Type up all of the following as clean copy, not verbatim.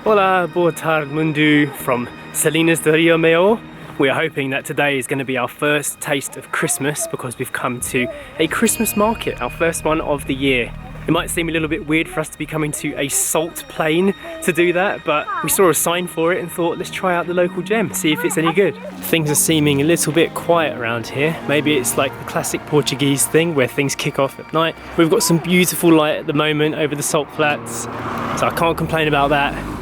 Hola, boa tarde mundo from Salinas de Jmayel. We are hoping that today is going to be our first taste of Christmas because we've come to a Christmas market, our first one of the year. It might seem a little bit weird for us to be coming to a salt plain to do that, but we saw a sign for it and thought let's try out the local gem, see if it's any good. Things are seeming a little bit quiet around here. Maybe it's like the classic Portuguese thing where things kick off at night. We've got some beautiful light at the moment over the salt flats, so I can't complain about that.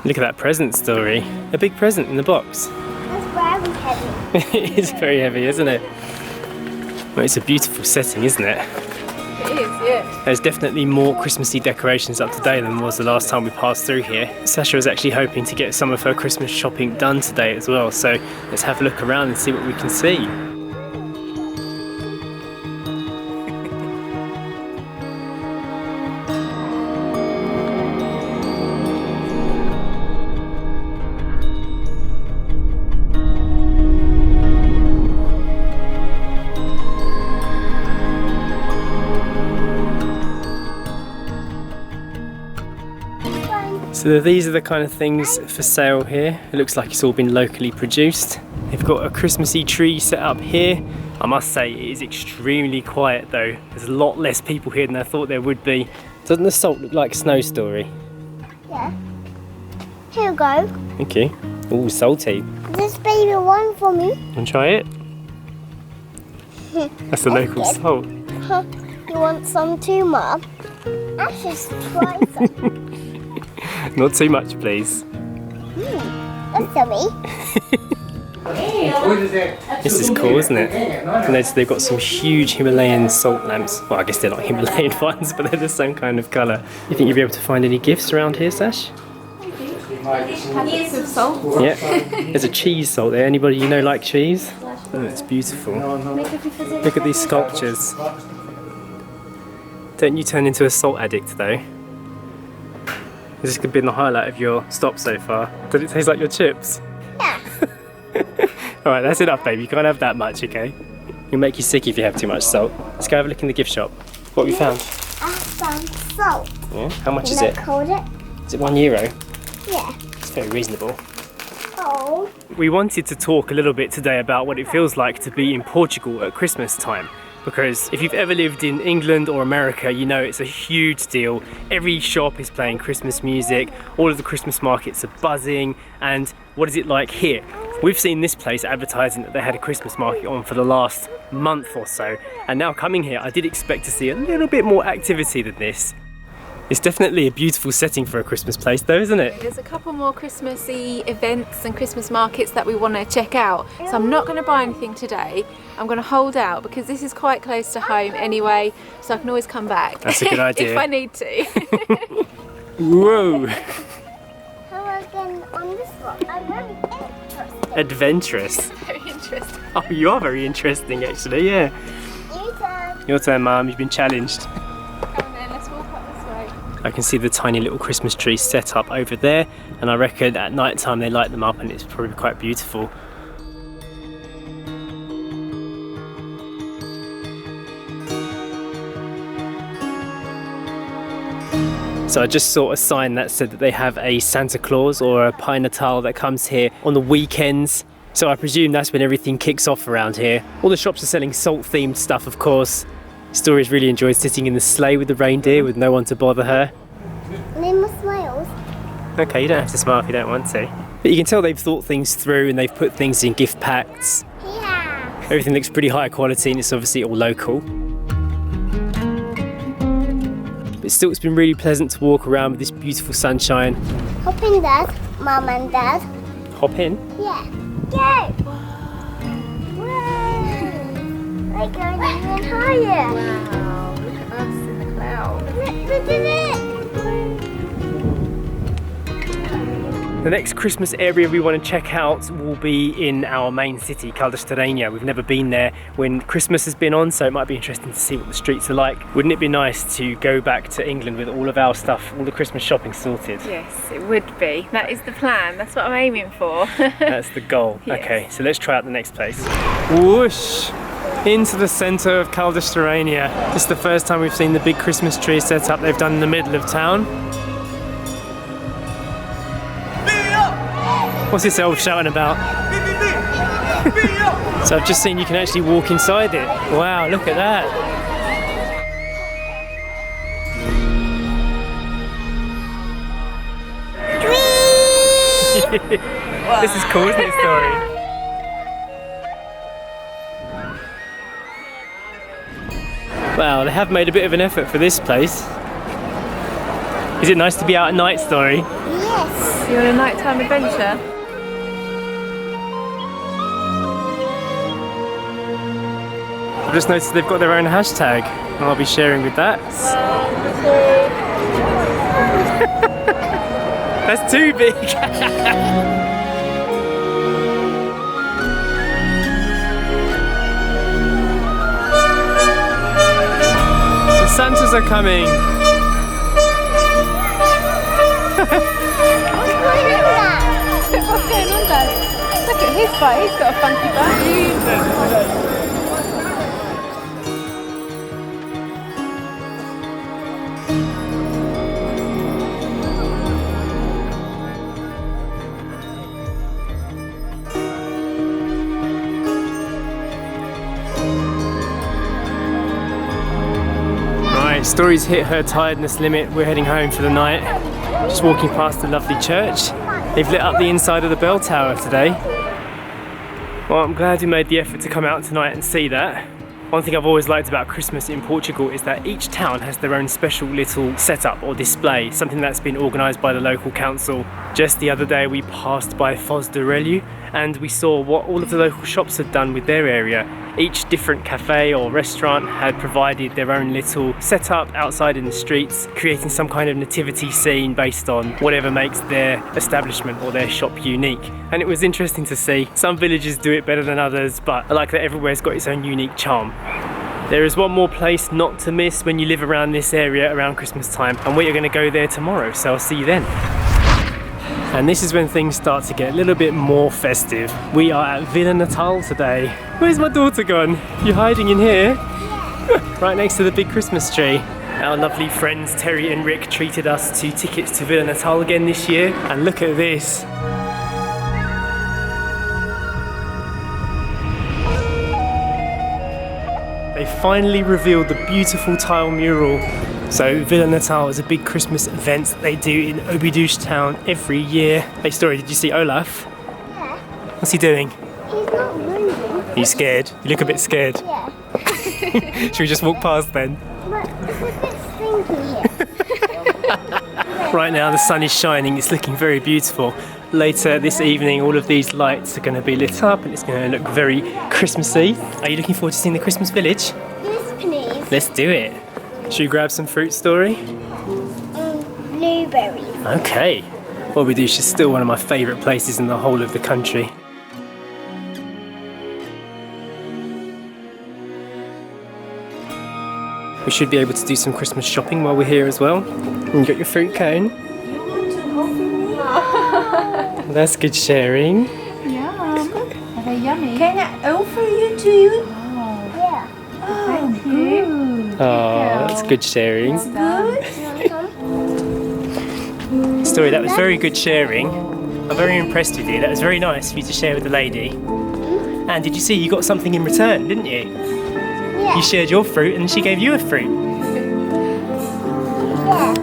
Look at that present story. A big present in the box. It's very heavy. It is very heavy, isn't it? Well, it's a beautiful setting, isn't it? It is, yeah. There's definitely more Christmassy decorations up today than was the last time we passed through here. Sacha was actually hoping to get some of her Christmas shopping done today as well, so let's have a look around and see what we can see. So these are the kind of things for sale here. It looks like it's all been locally produced. They've got a Christmassy tree set up here. I must say it is extremely quiet though. There's a lot less people here than I thought there would be. Doesn't the salt look like Snow Story? Yeah. Here you go. Thank you. Ooh, salty. This baby one for me. Want to try it? That's the local salt. You want some too, Mum? Let's just try some. Not too much, please. That's yummy. This is cool, isn't it? I noticed they've got some huge Himalayan salt lamps. Well, I guess they're not Himalayan ones, but they're the same kind of colour. You think you'll be able to find any gifts around here, Sash? Packets of salt. Yeah. There's a cheese salt there. Anybody you know like cheese? Oh, it's beautiful. Look at these sculptures. Don't you turn into a salt addict though? This could be the highlight of your stop so far. Does it taste like your chips? Yeah. Alright, that's enough, baby. You can't have that much, okay? It'll make you sick if you have too much salt. Let's go have a look in the gift shop. What have you found? I found salt. Yeah? How much is Can I it? hold it? Is it €1? Yeah. It's very reasonable. Oh. We wanted to talk a little bit today about what it feels like to be in Portugal at Christmas time. Because if you've ever lived in England or America, you know it's a huge deal. Every shop is playing Christmas music, all of the Christmas markets are buzzing, and what is it like here? We've seen this place advertising that they had a Christmas market on for the last month or so, and now coming here I did expect to see a little bit more activity than this. It's definitely a beautiful setting for a Christmas place though, isn't it? There's a couple more Christmassy events and Christmas markets that we want to check out. So I'm not going to buy anything today. I'm going to hold out because this is quite close to home anyway, so I can always come back. That's a good idea. if I need to. Whoa! How are again on this one? I'm very interested. Adventurous. Very interesting. Oh, you are very interesting actually, yeah. You turn. Your turn, Mum, you've been challenged. Come then, let's walk up this way. I can see the tiny little Christmas tree set up over there, and I reckon at night time they light them up and it's probably quite beautiful. So I just saw a sign that said that they have a Santa Claus or a Pai Natal that comes here on the weekends. So I presume that's when everything kicks off around here. All the shops are selling salt themed stuff, of course. Stories really enjoyed sitting in the sleigh with the reindeer with no one to bother her. Name of smiles. Okay, you don't have to smile if you don't want to. But you can tell they've thought things through and they've put things in gift packs. Yeah. Everything looks pretty high quality and it's obviously all local. But still, it's been really pleasant to walk around with this beautiful sunshine. Hop in, Dad. Mum and Dad. Hop in. Yeah. Go. Whoa. We're going even higher. Wow, look at us in the clouds. Look at it. The next Christmas area we want to check out will be in our main city, Caldas Da Rainha. We've never been there when Christmas has been on, so it might be interesting to see what the streets are like. Wouldn't it be nice to go back to England with all of our stuff, all the Christmas shopping sorted? Yes, it would be. That is the plan. That's what I'm aiming for. That's the goal. Yes. Okay, so let's try out the next place. Whoosh! Into the centre of Caldas Da Rainha. This is the first time we've seen the big Christmas tree set up they've done in the middle of town. What's this elf shouting about? So I've just seen you can actually walk inside it. Wow, look at that. This is cool, isn't it, Story? Wow, they have made a bit of an effort for this place. Is it nice to be out at night, Story? Yes. You want a nighttime adventure? I've just noticed they've got their own hashtag, and I'll be sharing with that. That's too big! The Santas are coming! What's going on, Dad? Look at his bike, he's got a funky bike. Right, Story's hit her tiredness limit. We're heading home for the night. Just walking past the lovely church. They've lit up the inside of the bell tower today. Well, I'm glad we made the effort to come out tonight and see that. One thing I've always liked about Christmas in Portugal is that each town has their own special little setup or display, something that's been organised by the local council. Just the other day we passed by Foz do Relho and we saw what all of the local shops had done with their area. Each different cafe or restaurant had provided their own little setup outside in the streets, creating some kind of nativity scene based on whatever makes their establishment or their shop unique. And it was interesting to see. Some villages do it better than others, but I like that everywhere's got its own unique charm. There is one more place not to miss when you live around this area around Christmas time, and we are going to go there tomorrow, so I'll see you then. And this is when things start to get a little bit more festive. We are at Vila Natal today. Where's my daughter gone? You're hiding in here? Right next to the big Christmas tree. Our lovely friends Terry and Rick treated us to tickets to Vila Natal again this year. And look at this. They finally revealed the beautiful tile mural. So Vila Natal is a big Christmas event that they do in Obidos town every year. Hey Story, did you see Olaf? Yeah. What's he doing? He's not moving. Are you scared? You look a bit scared. Yeah. Should we just walk past then? But it's a bit stinky here. Right now the sun is shining, it's looking very beautiful. Later this evening all of these lights are going to be lit up and it's going to look very Christmassy. Are you looking forward to seeing the Christmas village? Yes, please. Let's do it. Should we grab some fruit, Story? Blueberries. Okay. Obidos is still one of my favourite places in the whole of the country. We should be able to do some Christmas shopping while we're here as well. And you got your fruit cone. That's good sharing. Yum. Are they yummy? Can I offer you to you? Yeah. Thank you. Oh, that's good sharing. Good. Story, that was very good sharing. I'm very impressed with you. That was very nice for you to share with the lady. And did you see you got something in return, didn't you? Yeah. You shared your fruit and she gave you a fruit. Yeah.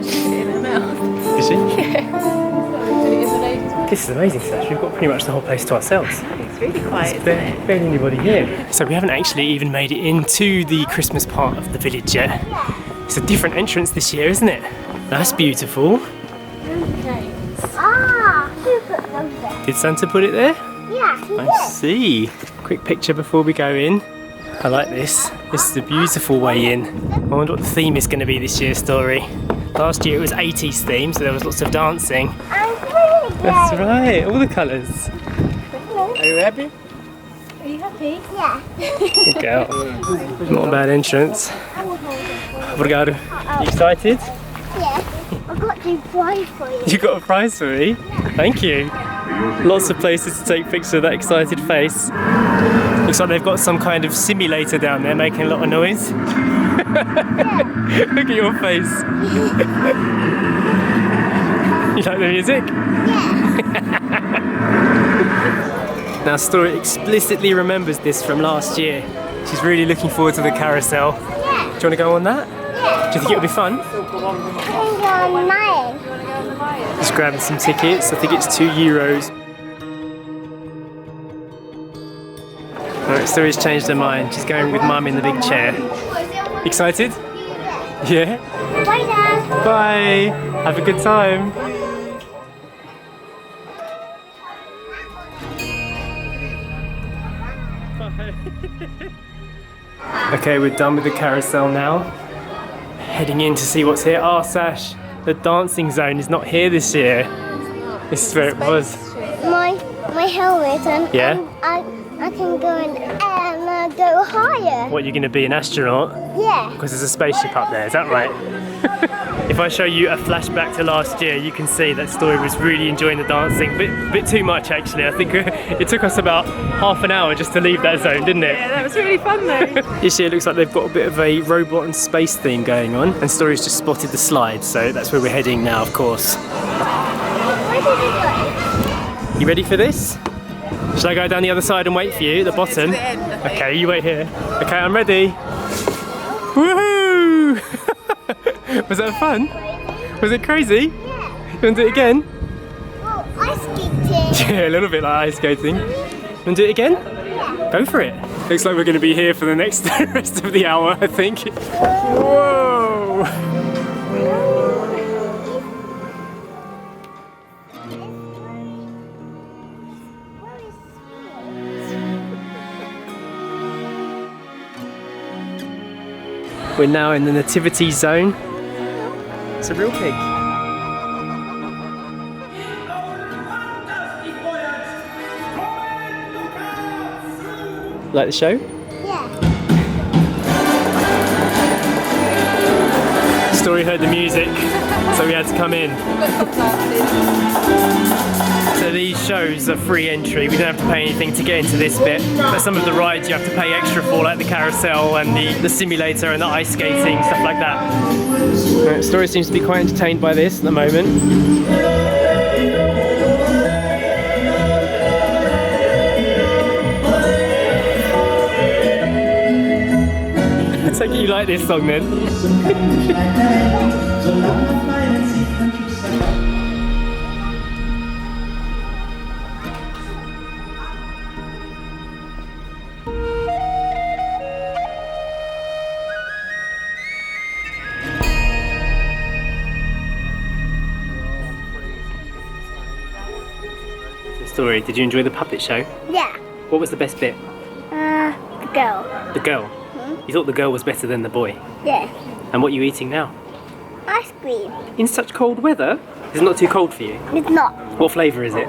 She's put it in her mouth. Did she? Put it in the lady's mouth. This is amazing, Sacha. We've got pretty much the whole place to ourselves. It's really quiet, isn't it? Barely anybody here. So we haven't actually even made it into the Christmas part of the village yet. It's a different entrance this year, isn't it? That's beautiful. Ah, who put them there? Did Santa put it there? Yeah, he I did. see. Quick picture before we go in. I like this. This is a beautiful way in. I wonder what the theme is going to be this year, Story. Last year it was 80s theme, so there was lots of dancing. I'm really glad. That's right, all the colours. Are you happy? Are you happy? Yeah. Good girl. Not a bad entrance. Obrigado. You excited? Yeah. I've got to prize for you. You got a prize for me? Thank you. Lots of places to take pictures of that excited face. Looks like they've got some kind of simulator down there making a lot of noise. Look at your face. like the music? Yeah. Now Story explicitly remembers this from last year. She's really looking forward to the carousel. Yeah. Do you want to go on that? Yeah. Do you think it'll be fun? I can go on mine. Just grabbing some tickets. I think it's €2. Alright, Story's changed her mind. She's going with Mum in the big chair. Excited? Yeah? Bye, Dad. Bye! Have a good time! Okay, we're done with the carousel now. Heading in to see what's here. Oh, Sash, the dancing zone is not here this year. This is where it was. My helmet and Yeah? I can go and go higher. What, you're going to be an astronaut? Yeah. Because there's a spaceship up there, is that right? If I show you a flashback to last year, you can see that Story was really enjoying the dancing. Bit too much, actually. I think it took us about half an hour just to leave that zone, didn't it? Yeah, that was really fun though. This year it looks like they've got a bit of a robot and space theme going on, and Story's just spotted the slide, so that's where we're heading now, of course. Where did it go? You ready for this? Shall I go down the other side and wait for you at the bottom? the end, I think. Okay, you wait here. Okay, I'm ready. Woohoo! Was that fun? Was it crazy? Yeah. You want to do it again? Oh, ice skating. Yeah, a little bit like ice skating. You want to do it again? Yeah. Go for it. Looks like we're going to be here for the next rest of the hour, I think. Whoa! We're now in the nativity zone. It's a real pig. Like the show? Yeah. Story heard the music, so we had to come in. So these shows are free entry. We don't have to pay anything to get into this bit. But some of the rides you have to pay extra for, like the carousel and the simulator and the ice skating, stuff like that. Right, Story seems to be quite entertained by this at the moment. I take it you like this song then? Story, did you enjoy the puppet show? Yeah. What was the best bit? The girl. The girl. You thought the girl was better than the boy. Yeah. And what are you eating now? Ice cream. In such cold weather? Is it not too cold for you? It's not. What flavour is it?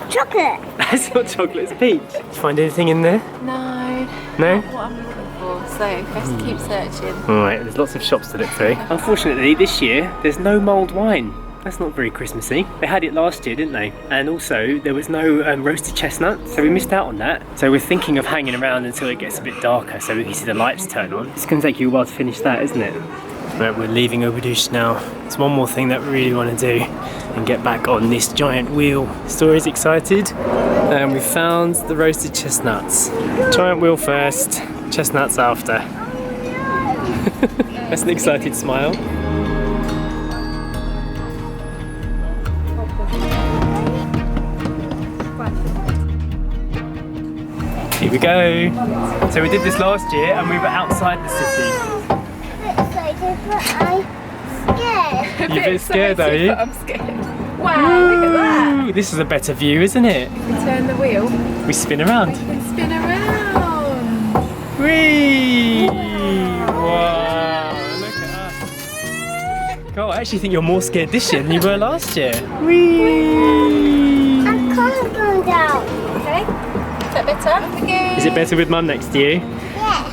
Chocolate. It's not chocolate, it's peach. Did you find anything in there? No, No? what I'm looking for, so I have to keep searching. Alright, there's lots of shops to look through. Unfortunately, this year, there's no mulled wine. That's not very Christmassy. They had it last year, didn't they? And also, there was no roasted chestnuts, so we missed out on that. So we're thinking of hanging around until it gets a bit darker so we can see the lights turn on. It's going to take you a while to finish that, isn't it? Right, we're leaving Obidos now. It's one more thing that we really want to do and get back on this giant wheel. Story's excited. And we found the roasted chestnuts. Giant wheel first, chestnuts after. That's an excited smile. Here we go. So we did this last year and we were outside the city. Excited, but I'm scared. You're a bit scared, are you? I'm scared. Wow, look at that. Ooh, this is a better view, isn't it? We turn the wheel. We spin around. We can spin around. Whee! Wow, look at us. God, I actually think you're more scared this year than you were last year. Whee! I can't go down. Okay. Is that better? Okay. Is it better with Mum next to you? Yeah.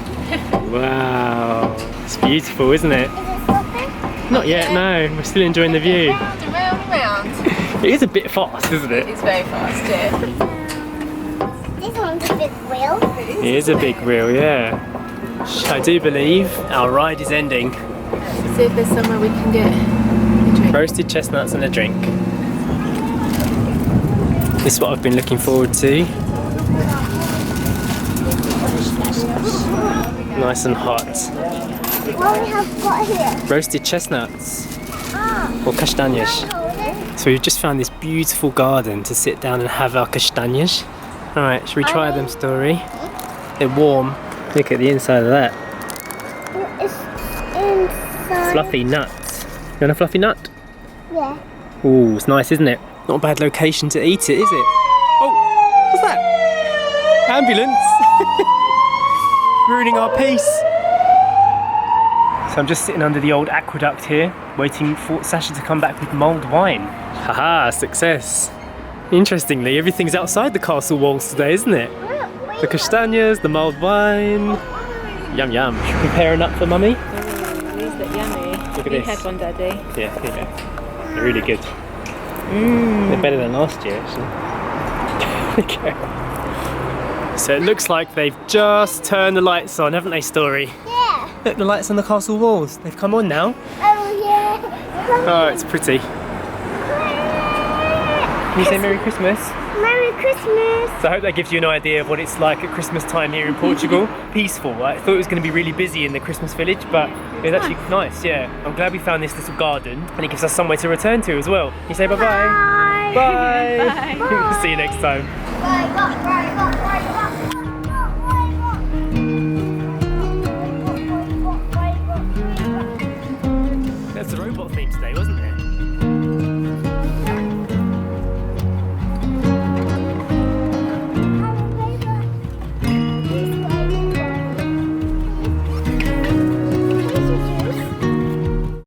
Wow. It's beautiful, isn't it? Is it stopping? Not yet, no. We're still enjoying the view. Round and round and round. It is a bit fast, isn't it? It's very fast, yeah. This one's a big wheel. It is a big wheel, yeah. I do believe our ride is ending. Let's see if there's somewhere we can get a Roasted chestnuts and a drink. This is what I've been looking forward to. Nice and hot. What we have got here? Roasted chestnuts Ah, or castanhas. hold it. So we've just found this beautiful garden to sit down and have our castanhas. Alright, should we try them, Story? They're warm. Look at the inside of that. It's inside. Fluffy nuts. You want a fluffy nut? Yeah. Ooh, it's nice, isn't it? Not a bad location to eat it, is it? Oh, what's that? Ambulance! Ruining our peace. So I'm just sitting under the old aqueduct here, waiting for Sacha to come back with mulled wine. Haha, success. Interestingly, everything's outside the castle walls today, isn't it? The castanhas, the mulled wine. Yum yum. Should we prepare a nut for Mummy? These look yummy. Look at You this. had one, Daddy. Yeah, here you go. They're really good. They're better than last year, actually. Okay. So it looks like they've just turned the lights on, haven't they, Story? Yeah. Look, the lights on the castle walls. They've come on now. Oh yeah. Oh, it's pretty. Can you say Merry Christmas? Merry Christmas. So I hope that gives you an idea of what it's like at Christmas time here in Portugal. Peaceful. I thought it was going to be really busy in the Christmas village, but it was actually nice, yeah. I'm glad we found this little garden, and it gives us somewhere to return to as well. You say bye-bye? Bye. Bye! See you next time. Bye. That's the robot theme today, wasn't it?